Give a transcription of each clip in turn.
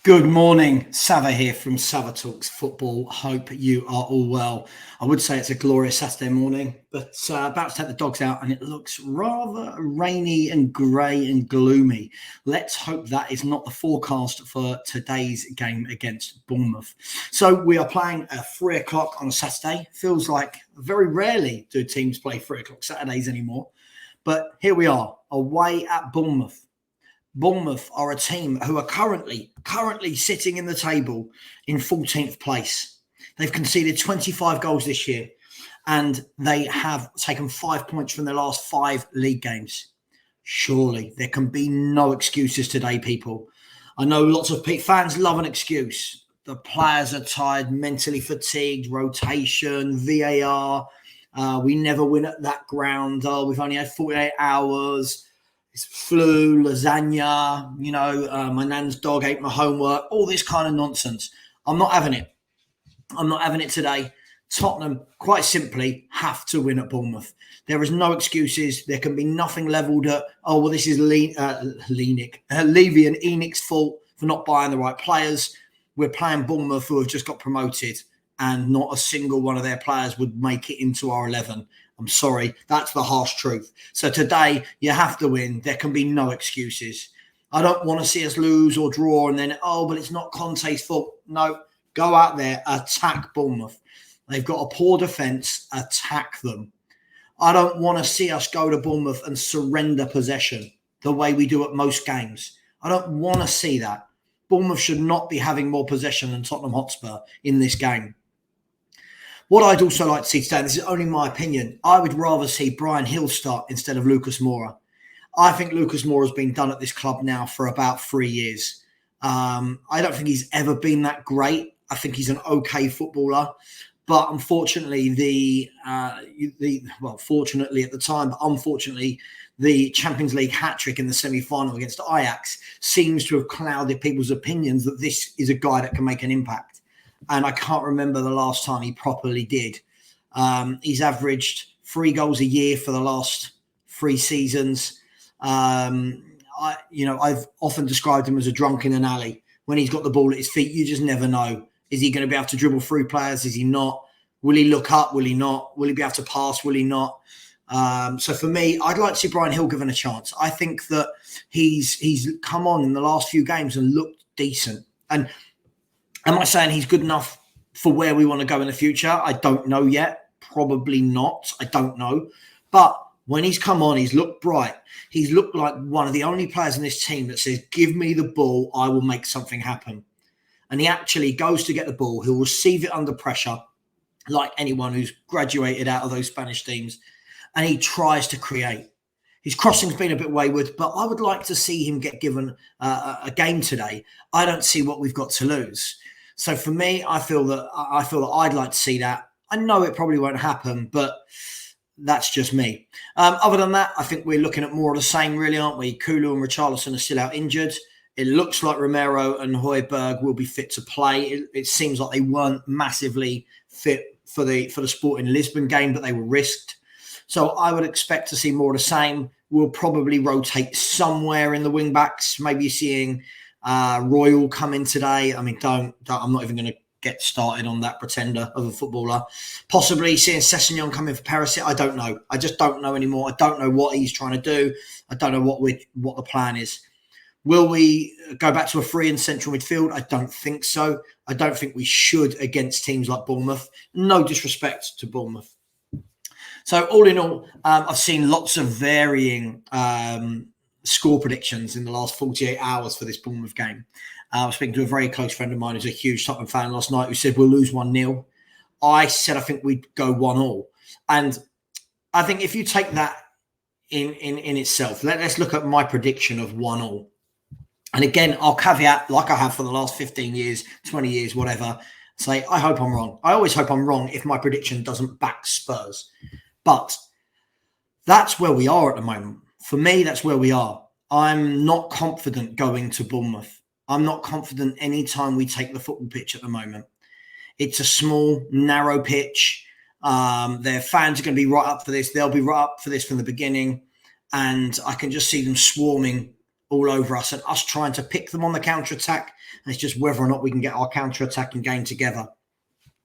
Good morning, Sava here from Sava Talks Football. Hope you are all well. I would say it's a glorious Saturday morning, but about to take the dogs out and it looks rather rainy and grey and gloomy. Let's hope that is not the forecast for today's game against Bournemouth. So we are playing at 3 o'clock on a Saturday. Feels like very rarely do teams play 3 o'clock Saturdays anymore. But here we are, away at Bournemouth. Bournemouth are a team who are currently sitting in the table in 14th place. They've conceded 25 goals this year and they have taken 5 points from their last 5 league games. Surely there can be no excuses today, people. I know lots of fans love an excuse. The players are tired, mentally fatigued, rotation, VAR. We never win at that ground. Oh, we've only had 48 hours. It's flu, lasagna, my nan's dog ate my homework, all this kind of nonsense. I'm not having it. I'm not having it today. Tottenham, quite simply, have to win at Bournemouth. There is no excuses. There can be nothing levelled at, this is Levy and Enoch's fault for not buying the right players. We're playing Bournemouth, who have just got promoted, and not a single one of their players would make it into our 11. I'm sorry, that's the harsh truth. So today, you have to win. There can be no excuses. I don't want to see us lose or draw and then, but it's not Conte's fault. No, go out there, attack Bournemouth. They've got a poor defence, attack them. I don't want to see us go to Bournemouth and surrender possession the way we do at most games. I don't want to see that. Bournemouth should not be having more possession than Tottenham Hotspur in this game. What I'd also like to see today, and this is only my opinion, I would rather see Bryan Hill start instead of Lucas Moura. I think Lucas Moura has been done at this club now for about 3 years. I don't think he's ever been that great. I think he's an okay footballer. But unfortunately, fortunately at the time, but unfortunately, the Champions League hat-trick in the semi-final against Ajax seems to have clouded people's opinions that this is a guy that can make an impact. And I can't remember the last time he properly did. He's averaged 3 goals a year for the last 3 seasons. I've often described him as a drunk in an alley. When he's got the ball at his feet, you just never know. Is he going to be able to dribble through players? Is he not? Will he look up? Will he not? Will he be able to pass? Will he not? So for me, I'd like to see Bryan Hill given a chance. I think that he's come on in the last few games and looked decent. And am I saying he's good enough for where we want to go in the future? I don't know yet. Probably not. I don't know. But when he's come on, he's looked bright. He's looked like one of the only players in this team that says, give me the ball, I will make something happen. And he actually goes to get the ball. He'll receive it under pressure, like anyone who's graduated out of those Spanish teams. And he tries to create. His crossing's been a bit wayward, but I would like to see him get given a game today. I don't see what we've got to lose. So for me, I feel that I'd like to see that. I know it probably won't happen, but that's just me. Other than that, I think we're looking at more of the same, really, aren't we? Kulu and Richarlison are still out injured. It looks like Romero and Højbjerg will be fit to play. It seems like they weren't massively fit for the Sporting Lisbon game, but they were risked. So I would expect to see more of the same. We'll probably rotate somewhere in the wing backs. Maybe seeing Royal come in today. I mean, don't I'm not even going to get started on that pretender of a footballer. Possibly seeing Sessegnon come in for Perisic. I don't know. I just don't know anymore. I don't know what he's trying to do. I don't know what the plan is. Will we go back to a 3 in central midfield? I don't think so. I don't think we should against teams like Bournemouth. No disrespect to Bournemouth. So all in all, I've seen lots of varying score predictions in the last 48 hours for this Bournemouth game. I was speaking to a very close friend of mine who's a huge Tottenham fan last night who said we'll lose 1-0. I said I think we'd go 1-1. And I think if you take that in itself, let's look at my prediction of 1-1. And again, I'll caveat, like I have for the last 15 years, 20 years, whatever, say, I hope I'm wrong. I always hope I'm wrong if my prediction doesn't back Spurs. But that's where we are at the moment. For me, that's where we are. I'm not confident going to Bournemouth. I'm not confident any time we take the football pitch at the moment. It's a small, narrow pitch. Their fans are going to be right up for this. They'll be right up for this from the beginning. And I can just see them swarming all over us and us trying to pick them on the counter-attack. And it's just whether or not we can get our counter-attacking game together.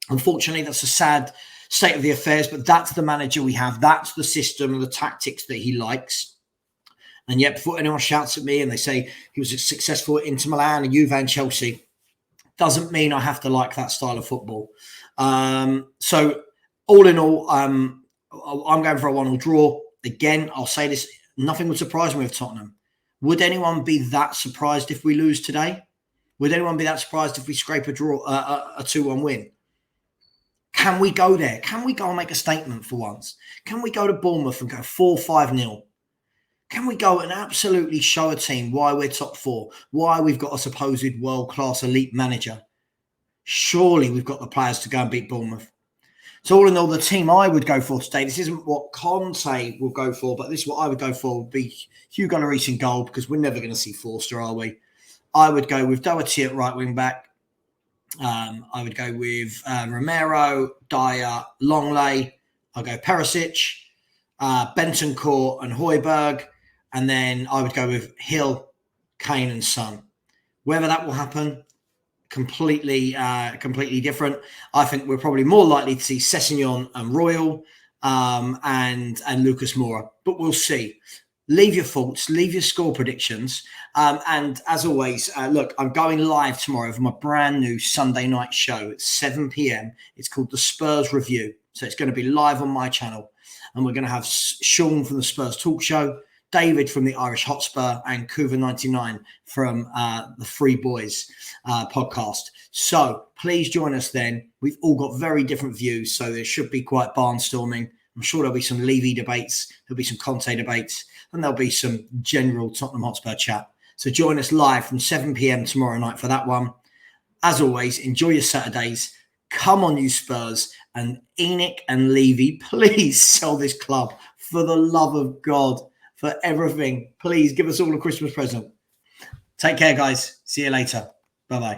Unfortunately, that's a sad state of the affairs, but that's the manager we have. That's the system and the tactics that he likes. And yet, before anyone shouts at me and they say he was successful at Inter Milan and Juve and Chelsea, doesn't mean I have to like that style of football. So all in all, I'm going for a 1-1 draw. Again, I'll say this, nothing would surprise me with Tottenham. Would anyone be that surprised if we lose today? Would anyone be that surprised if we scrape a draw, a 2-1 win? Can we go there? Can we go and make a statement for once? Can we go to Bournemouth and go 4-5-0? Can we go and absolutely show a team why we're top four, why we've got a supposed world-class elite manager? Surely we've got the players to go and beat Bournemouth. So all in all, the team I would go for today, this isn't what Conte will go for, but this is what I would go for, would be Hugo Lloris in goal, because we're never going to see Forster, are we? I would go with Doherty at right wing back. I would go with Romero, Dyer, Longley. I'll go Perisic, Bentancur and Højbjerg. And then I would go with Hill, Kane and Son. Whether that will happen, completely different. I think we're probably more likely to see Sessegnon and Royal and Lucas Moura. But we'll see. Leave your thoughts, leave your score predictions. And as always, look, I'm going live tomorrow for my brand new Sunday night show at 7 p.m. It's called the Spurs Review. So it's going to be live on my channel. And we're going to have Sean from the Spurs Talk Show, David from the Irish Hotspur, and Kuva99 from the Free Boys podcast. So please join us then. We've all got very different views, so there should be quite barnstorming. I'm sure there'll be some Levy debates, there'll be some Conte debates, and there'll be some general Tottenham Hotspur chat. So join us live from 7 p.m. tomorrow night for that one. As always, enjoy your Saturdays. Come on, you Spurs. And Enoch and Levy, please sell this club for the love of God, for everything. Please give us all a Christmas present. Take care, guys. See you later. Bye-bye.